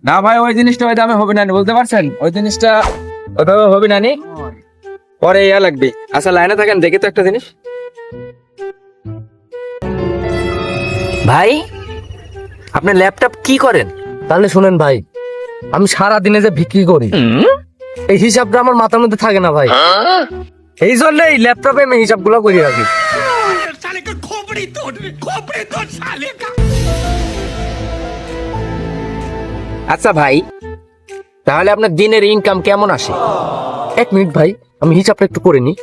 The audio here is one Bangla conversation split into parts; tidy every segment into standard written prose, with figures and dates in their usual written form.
না ভাই, ওই জিনিসটা ওই দামে হবে না, বুঝতে পারছেন? ওই জিনিসটা ওইভাবে হবে না, পরে ইয়া লাগবে। আচ্ছা লাইনে থাকেন, দেখি তো একটা জিনিস। ভাই, আপনি ল্যাপটপ কি করেন? তাহলে শুনেন ভাই, আমি সারা দিনে যে বিক্রি করি এই হিসাবটা আমার মাথার মধ্যে থাকে না ভাই। এই জন্য এই ল্যাপটপে আমি হিসাবগুলো করে রাখি। আচ্ছা ভাই, তাহলে আপনার দিনের ইনকাম কেমন আসে? 1 মিনিট ভাই, আমি হিসাবটা একটু করে নি।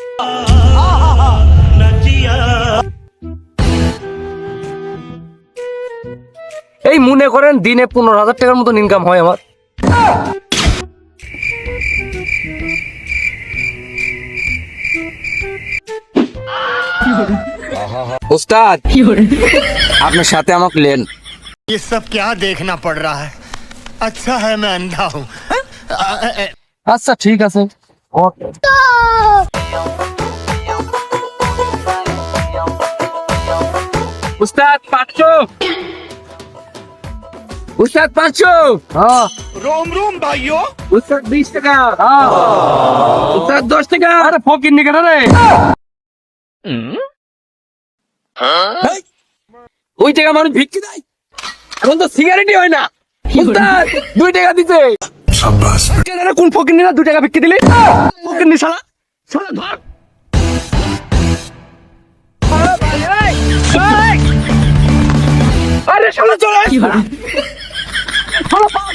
এই মনে করেন দিনে 15,000 টাকার মতন ইনকাম হয় আমার। উস্তাদ, আপনার সাথে আমাকে লেন। ये सब क्या देखना पड़ रहा है? अच्छा है मैं अंधा हूँ। আচ্ছা ঠিক আছে। উস্তাদ 500, উস্তাদ 500, হ্যাঁ रोम रोम भाइयों। উস্তাদ 20 টাকা, উস্তাদ 10 টাকা। আরে ফকির নিকে রে। ওই টাকা মানুষ ভিক্ষি দেয়, এখন তো সিগারেটই হয় না। উস্তাদ 2 টাকা দিতে। কোন ফকির নিরা 2 টাকা বিক্রি দিলি? ফকির নি শালা, শালা ধর। আরে শালা চলে আয়। শালা পাক।